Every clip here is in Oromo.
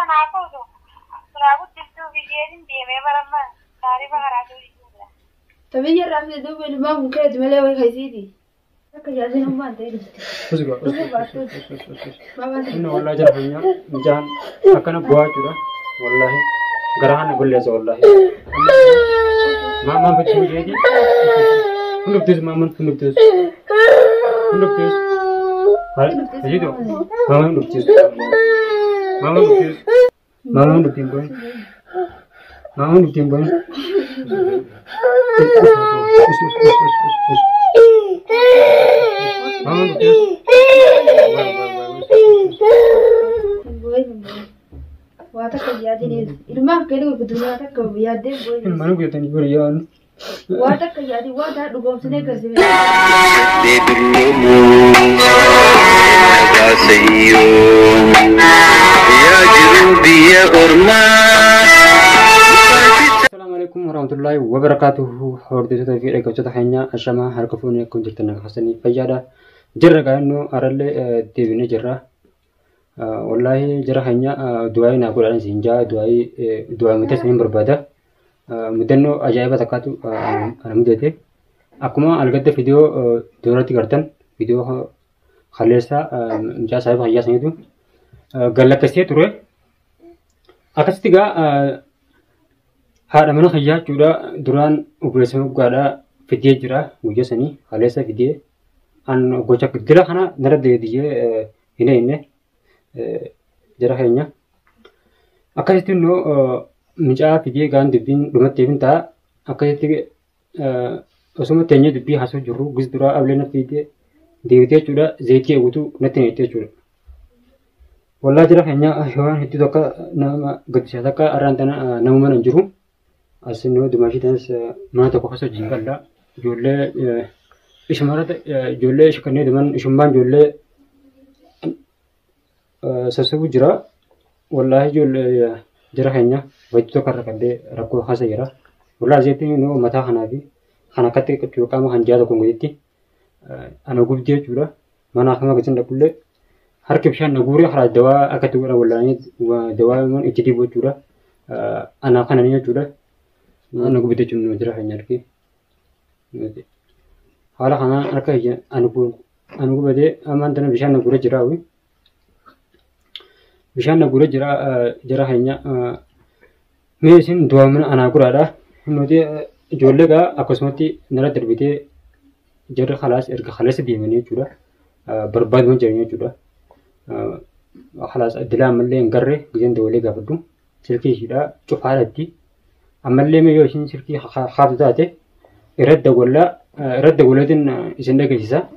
ناقوده سرابو تبتو بيجين ديمه برما تعرف هراتو يجودا تبي يرى في دوب الباب مكيد ملاوي خيزيدي لكن جالسين هم ما تدري إنه والله جرحنا جان أكنا بواجرة والله قرآن أقول لي والله ما بتقول جدي فنبتز ما من فنبتز هل تجدوا ما نبتز ما نبتز بوين واتك يادين الماء كله بدنا تك يادين بوي ما نقول تاني بريان واتك يادي وادا دوغم سنه كرسي السلام عليكم ورحمة الله وبركاته. حورديتو في ركوتة حنيا أشما هركفوني كنت تنا حسني فجأة جرّا كأنه أرلّي تبيني جرّا والله جرّا حنيا دعاء نقول على زينجا دعاء متسمين بربادة مدنو أجايبة تكاتو أنا مدته أكما ألقيت فيديو دورتي كرتن فيديو خليسا مجا صاحب هيا سنيدو قال لك كسيه تروي أكستيجا هذا منو خيار جورا دوران وبرسمه قادا فيديو جرا وجسني خليسا فيديو أن قوشك دلا خنا نرد ديه هنا جرا هينيا أكستي إنه مجا فيديو كان دبين لما تبين تا أكستي أسمع تاني دبي حاسو جرو جز دورا أولنا فيديو ديوتي جورا زيتي أوتو نتني جورا والله جرا هينيا هوان هتو دكا نما قد شدكا أرانتنا نمومن نجرو أصله دماشي تنس ما تبغى جنگل لا جولة إيش مرات جولة إيش كني دمان إيش مبان جولة سسبو جرا والله جولة جرا هنيا وجدت كرر كده ركو خاصة جرا والله زيتي إنه متى خنابي خنا كتير كتير كام هنجاده كونغيتي أنا قلت ديه جرا ما ناخذ كتير نقول هركب شان نقولي خلاص دواء أكتب ولا دواء من إتدي بوجرا أنا خنا نيجي جرا أنا قبضت جنو جرا هنياركي حالا خنا أركيه أنا قبضي أمان تنا بيشان نقول جراوي بيشان نقول جرا هنيا ميسين دوا من أنا أقول هذا إنه دي جولة أقسمتي نرى تربيته جرا خلاص دي مني جورا برباد من جريني جورا خلاص الدلام اللي نقرر جين دولة قبضو سلكي شيدا شوف حالتي أما اللي ما يوشين سلكي خاطته رد ولدن إسنده كيسا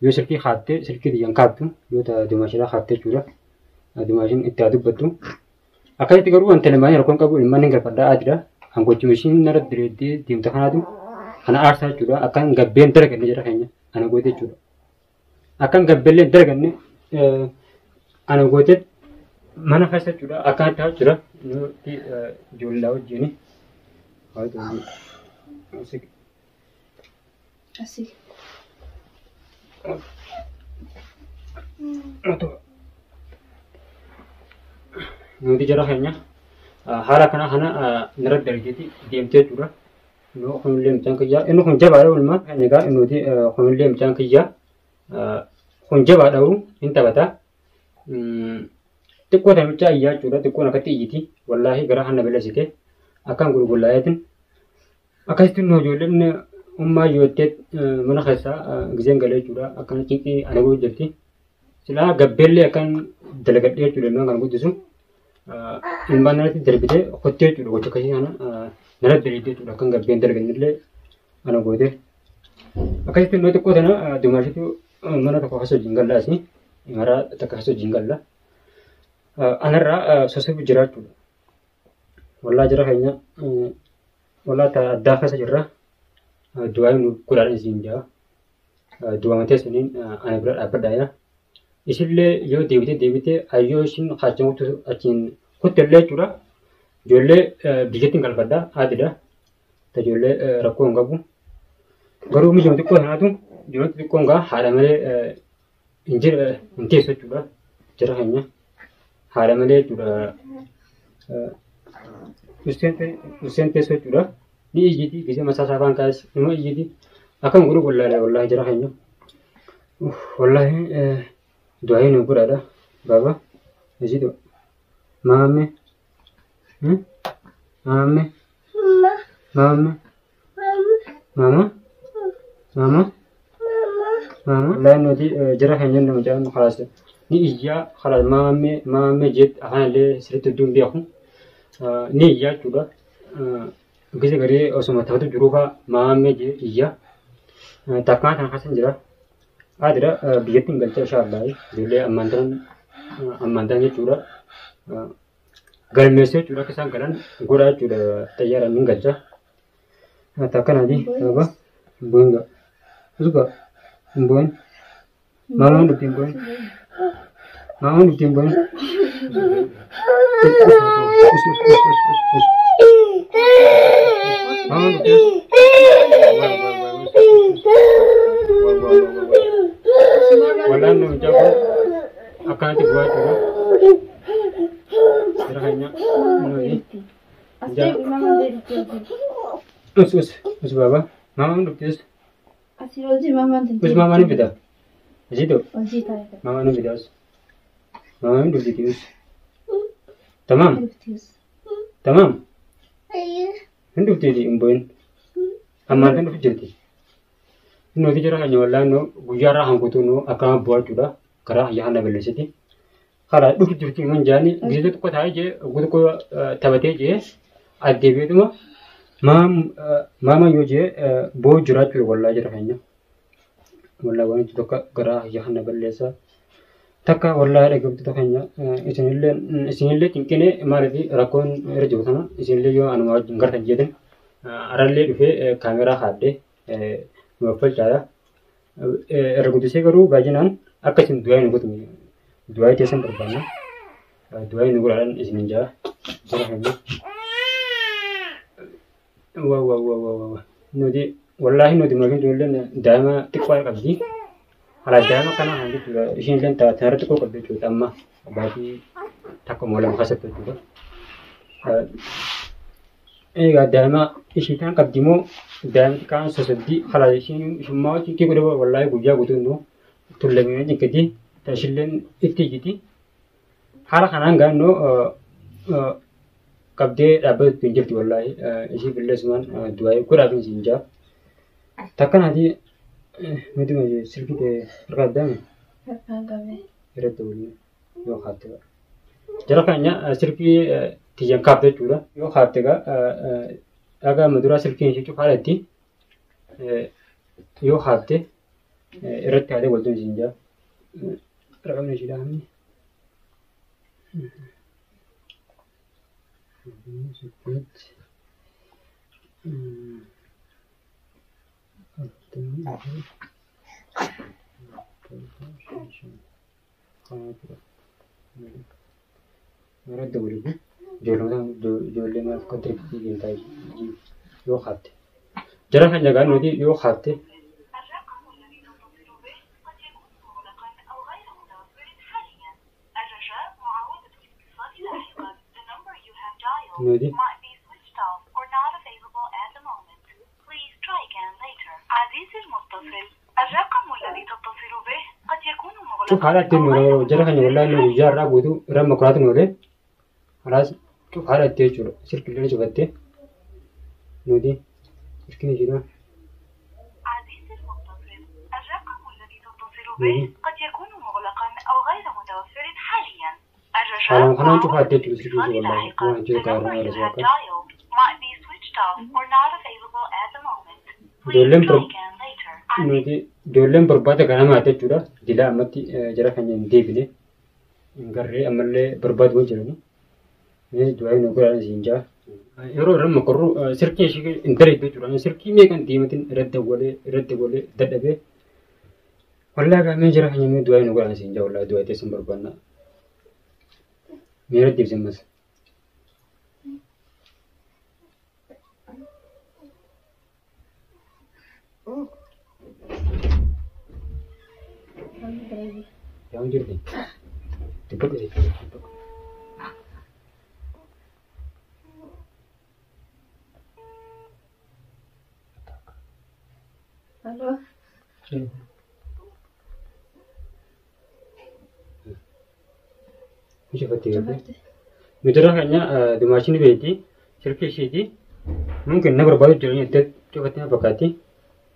يو سلكي خاطته سلكي ديان كابتو يو تا دماشلا خاطته جورا دماشين اتادو بدو أكاد تقولوا أنت لما يركون كابو لما نقدر فدا أدرا أنكو تمشين نرد دريدي ديم تخاناتو أنا أرسل جورا أكان قبين درجة نجرا هنيا أنا قوتي جورا أكان قبلين درجة ني أنا قوتي ما نفسه جورا أكان تاو جورا نو تي جولاو جيني هذا أسيك نودي جرا هنيا حالا كنا هنا نرد درجتي ديم تجورا إنه خنوليم تانكيا إنه خنجبا داول ما هنيكا إنه دي خنوليم تانكيا خنجبا داول إنت بتا تكو تمشى يا جورا تكو نكتي يتي والله جرا هنا بلاسيته أكان قول لايتن أكيد إنه جولن أمّا يوتت من خسا غزين قليل جورا أكان كيكي أنا بقول جرتي سلا قبلي أكان دلقت ليه جولن ما كان بودسون إنبان نرتي دربته خطير جورا وجهكشي أنا نرد دريته جورا كان قبلي دلقت نرله أنا بقوله أكيد إنه تكو تنا دماشي تو منا تكو خسو جنگل لا سني مرا تكو خسو جنگل لا أنا را سوسي بجرات جورا والله جرا هينا والله تدافع سجرا دعاء نقول على زينجا دعاء متسنين أنا برا أبدايا إسلّي يو ديبته أيوشين خاجمو تو أكين كتلة جورا جولة بيجتين كالبدا هذا تجولة ركون قبو غرو مي جمتي كو هناتو جمتي كونغا حالا ملي إنجيل إنتيسو جورا جرا هنيا haala malee jechuudha. Useen teessoo jechuudha. Ni iyyiti gisee masaa saafaan kaas nima iyyiti akkam godhu wallaahi wallaahi jira keenya. Wallaahi du'aayi nu godhaadha baaba isitu maame maame maame mama mama mama wallaahi nuti jira keenya nama jedhamu khalaas ni iyyaa khalaas maame jet afaan illee sirriitti hedduun beeku ni iyyaa jechuudha. Gisee garee osuma taatu jiruufa maame je iyyaa takkaan kan kasan jira. Adira biyyattiin galcha inshaallah ijoollee ammantaan jechuudha. Galmeessee jechuudha akka isaan galan godhaa jechuudha xayyaaraan ni galcha. Takkanaati sababa boonga usuka boon maamaan dubbiin boon maamaan dubbiin boon maamaan walaan nu jago akkanatti bu'aa jira. Jira keenya nuyi us baaba maamaan dubbiis Asii hojii maamaan us maamaan hin fida isitu hojii taa'e. maamaan hin fidaas maamaan hin dubbitius tamam tamam hin dubbitiiti hin bu'in ammaan tan dhufi jirti. Nuti jira keenya wallaan nu guyyaarraa hankutuu nu akkama bu'aa jechuudha karaa ayyaana balleessiti. Karaa dhufi jirti mun jaani gisee tokko taa'ee jee tokko taphatee jee addeebiituma maama yoo jee boo jiraachuudha wallaa jira keenya. Wallaa waan tokko karaa ayyaana balleessaa takka wallaa dhaggeeffattoota keenya isinillee cinqinee maaliif rakkoon irra jiru sana isinillee yoo anuma wajjin gartan jedhan arallee dhufee kaameraa haadhee Mafalcaya ergutisee garuu baay'inaan akka isin du'aa hin godhu du'aa teessan barbaanna du'aa hin godhan isin hin jaa jira keenya. Nuti wallaahi nuti maatiin ijoolleen daa'ima xiqqoo qabdi. Haala daa'ima kanaa kan jechuudha isheen illee taatara xiqqoo qabdi jechuudha amma baatii takka moo lama keessatti jechuudha. Egaa daa'ima ishii kan qabdi moo daa'imti kaan sosoddii haala ishiin shummaa wajjin kee godha wallaahi guyyaa guutuu nu tullamee jikkati taashilleen itti jiti. Haala kanaan gaannoo qabdee dhaabbatu hin jirti wallaahi ishii billeessumaan du'aa godhaa fi siin jaa. Takkanaati nuti silkii ta'e harkaa daa'ime irratti waliin yoo haatte jara keenya silkii tiyyan kaafte jechuudha. Yoo haatte dhagaa maduraa silkiin ishee cufaadhaatti yoo haatte irratti haatee waltoon isiin jaa. Raqamni ishee dhahamni. Maradda waliin ijoollee maaf kontiriktii deemtaa yoo haatte. Jara kan jagaan nuti yoo haatte nuti cufaadha ittiin nuuree jara kan wallaahi nuti guyyaa irraa guutuu irraa makuraatu nuuree halaas cufaadha itti jechuudha silkillee cufattee nuti silkiin ishiidha. Haalaan kanaan cufaattee jechuudha silkii ishee wallaahi waan jiru kaarraa irra saaqaa. Ijoolleen barbaada ganamaa jechuudha. Dilaa ammatti jara keenya hin deebine hin garree ammallee barbaadu jirani. Du'aa hin godhan siin jaa. Yeroo irra makorru sirkii ishee hin dareetu jechuudha. Sirkii meeqan deematiin irratti golee dadhabee. Wallaahi gaamee jara keenya du'aa hin godhan siin jaa wallaahi du'aa teessan barbaanna. Meera deebisee mas. Yang jirti. Tiba ke situ. Halo. Mesti pati kan? Mitra hanya di mesin beti, sirki sih mungkin nak berbalik jalan itu coba tanya bakati,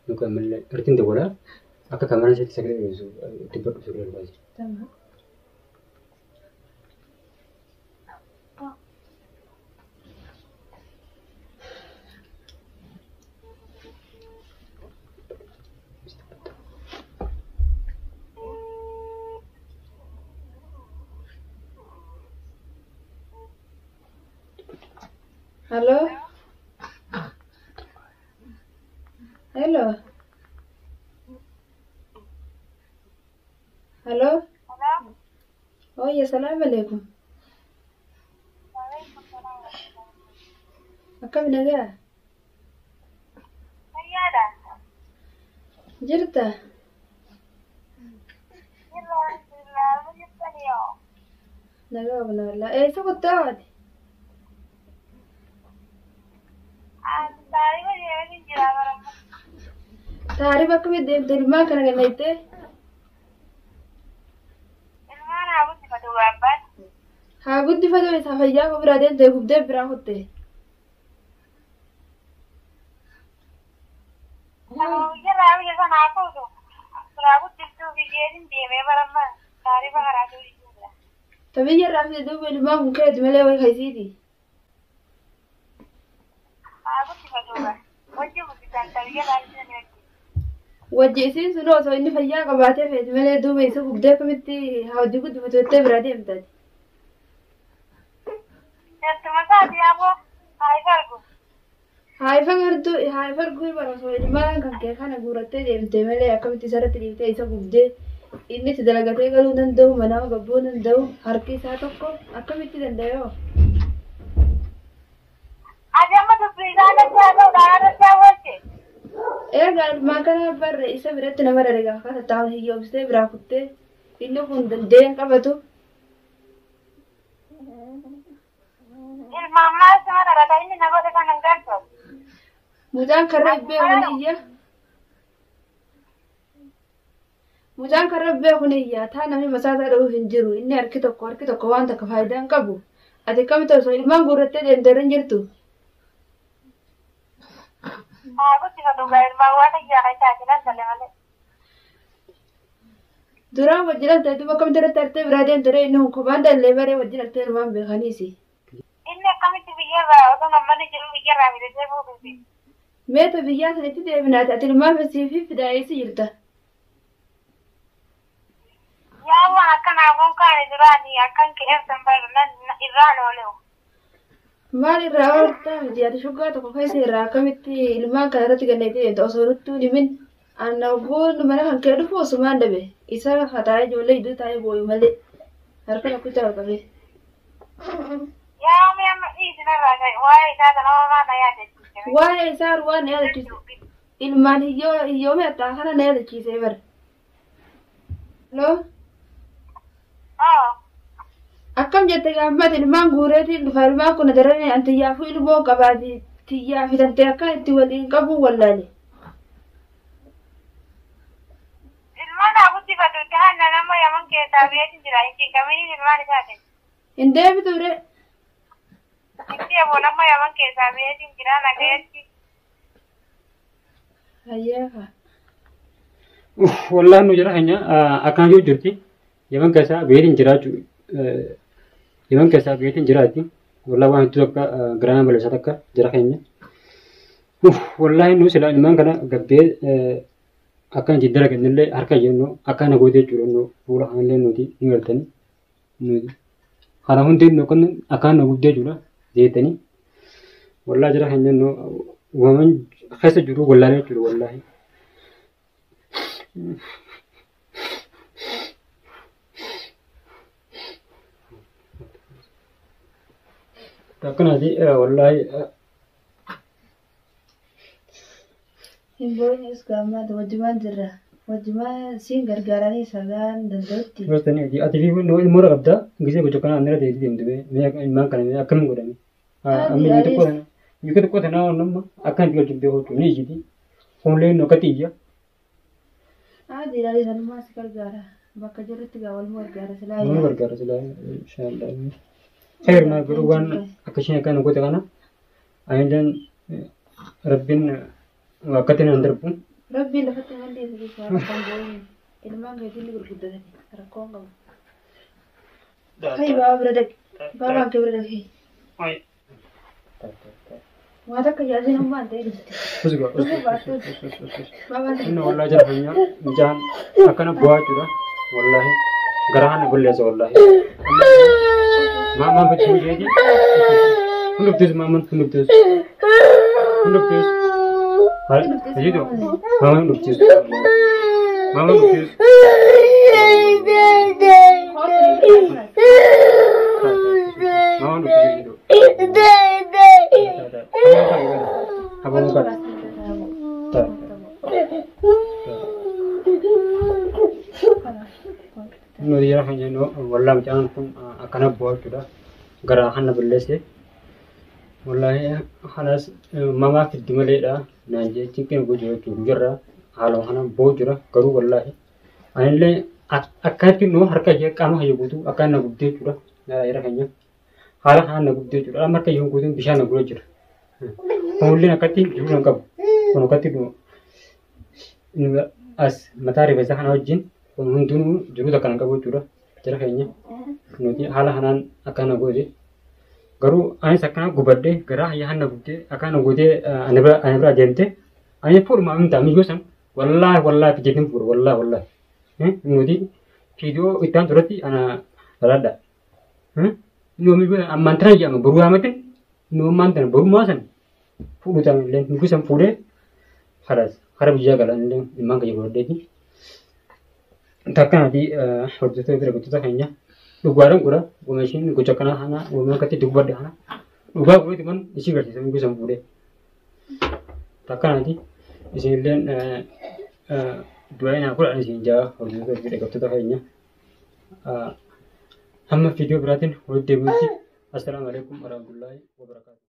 mungkin malah rutin tu bola, aku kamera sih sekali itu tiba suruh lagi. Tamam. Halo. Halo. Halo. Halo? Oh ya, assalamualaikum. Waalaikumsalam. Akkam nagaa? Fayyaadha? Jirta? Alhamdulillah, ma jirtaniyo? Nagaa bana wallah. Eessa kuttaawati? Taarifa deemuun jira barama. Taarifa akkamii deemte ilmaan kana gannattee? Ilmaan haa guddifatu gaabbaadha. Haa guddifatu isa fayyaa koo biraa deemtee gubdee biraa kutte. Biyya biyya sana haa fuutu. Biraa guddiftuu biyyeetiin deemee barama. Taarifa karaa durii jira. Ta biyya irraa fide duuba ilmaan kun keeti malee wayi haysiiti. Haa guddifatu gaa. Wajji guddisan ta biyya baay'isanii wajji. Wajji isiin sun osoo inni fayyaa qabaatee feeti malee duuba isa gubdee akkamitti haa hojii guddifatu jettee biraa deemtati. Teessuma isaati yaaboo haa isa argu. Haa farguu bara osoo ilmaan kan kee kana guurattee deemte malee akkamitti isarratti dhiiftee isa gubdee inni itti dalagatee galuu danda'u manaa gabbuu danda'u harki isaa tokko akkamitti danda'oo? Ati amma dubbii isaa irratti haa ta'u dhaanaa irratti haa oolche. Egaa ilmaan kana barre isa biratti nama dalagaa akka tattaafan hiyyoomsitee biraa kuttee inni kun dandeen qabatu. Ilmaan maal sima dhalata inni nagoota kan hin galchu. Mucaan karra beekun iyya. Mucaan karra beekun iyya taa namni masaasaa dha'uuf hin jiru inni harki tokko waan takka faayidaa hin qabu. Ati akkamitti osoo ilmaan guurrattee deemtee hin jirtu? Haa guddifatu gaa ilmaan waan ayyaa kan taajilan tole malee. Duraan wajjin altee duuba akkamitti irratti artee biraa deemtee inni kun kophaan dallee baree wajjin altee ilmaan beekaniisi. Inni akkamitti biyyarraa osoo namni jiru biyyarraa fidetee fuudhuufi. Meeta biyyaa sanitti deebinaati ati ilmaan fasiifi fidaa'eessi jirta. Yaa waan akkanaafuun kaane duraanii akkan qe'eefsan barnan irraan oolewu. Maal irraa ooltaa miti ati shuggaa tokko keessa irraa akkamitti ilmaan kana irratti ganneetii deemta osoo nuttuu himin anna oguun mana kan kee dhufu osumaan dhabe isa hataa'ee ijoollee iddoo taa'ee booyu malee harka tokkicha qaqqabe. Yaa mi amma dhiisinarraa ta'e waa'ee isaa kana homaa na yaadachiise. Waa'ee isaa waan na yaadachiise ilmaan hiyyoome attaa kana na yaadachiisee bara. Loo akkam jette gaammat ilmaan guureetiin dhufa ilmaan kun daranii antiyyaafuu ilmoo qabaati tiyyaa fidantee akka itti waliin qabu wallaale. Ilmaan haa guddifatu tahanna nama yaman keessaa beetin jira hin kamiin ilmaan isaati. Hin deebitu re. Itti eeboo nama yaman keessaa beetin jira nagayetti. Hayyaaka. Wallaan nu jira hanya akkaan yoo jirti yaman keessaa beetiin jiraachuu yaman keessaa beetiin jiraatti wallaan waan hedduu akka garaana bal'isa takka jira keenya. Wallaahi nu sila ilmaan kana gabbee akkan itti dalagannillee harka jennu akkaan hagootee jiru fuula kanallee nuti ni galtanii nuti kana hundi nu kan akkaan na guddee jira jeetanii wallaa jira keenya nu uumaman keessa jiru wallaalee jiru wallaahi. Takkanati wallahi Hin boonyes gaammaata wajjumaan jirra. Wajjumaa siin gargaaranii sagaan danda'utti. Goostanii ati fi mura qabda gisee gocha kana anirra ta'ee deemtu ilmaan kana akkamiin godhame. Amma inni tokko tanaa nama akka hin galchu beeku ni ijiti. Fuullee nu akka xiyya Adi dari sana masih kerja. Bakal jadi 3 wal mau kerja selain. Mau bergar sila insyaallah. Khair ma guruan akashina kan ko tagana. Ayan rabbin waqatin andarpu. Rabbi dapat dengan dia jadi suara panggung. Ilmu nggak itu libur gede nih. Terakong kamu. Hai bawa beradak. Bawa ke beradak. Ai. Mata kerja sih nomor deh. Terus gua. Bawa Inna wallahi jarfanya jan akana buat juga. Wallahi garahan gulle so wallahi. Mama betul jadi. Hunduk tus mama hunduk tus. Hunduk tus. Hai, jadi tu. Mama hunduk tus. Mama hunduk tus. Mama hunduk tus itu. Apa muka? Tak. No dia hanya no wallah jangan pun akan buat sudah gerahan bellese wallahi halas mama fi dimale da nanje cikin gujo jurra halo hana bojura garu wallahi anle akati no harka je kama hayo gudu akan na gudde sudah na ira hanya hala hana gudde sudah marka yung gudun bishana gurojur only akati jurra kab kono kati do as matari besa hana wajin Mungkin dulu takkan kau curah, cara kayaknya. Nanti halah hanan akan aku deh. Garu ane sakana gubade, gerah ya hana gubde, akan aku deh anebra jente. Ane pur mamin tami gosam. Wallah pijetin pur, wallah. Nanti video itan turati ana rada. Nomi gue mantra aja mau baru amatin. Nomi mantra baru masan. Pur utang len, gusam pure. Harap jaga lah len, imang kayak gede ni. Takkan adi waktu itu betul hanya luaran gura, gunasin gucakan hana, guna kati dua deh hana, dua gua itu kan isi kerja seminggu sampai takkan adi isi lain dua yang aku ada sih jauh waktu itu betul hanya hama video beratin waktu demuti. Assalamualaikum warahmatullahi wabarakatuh.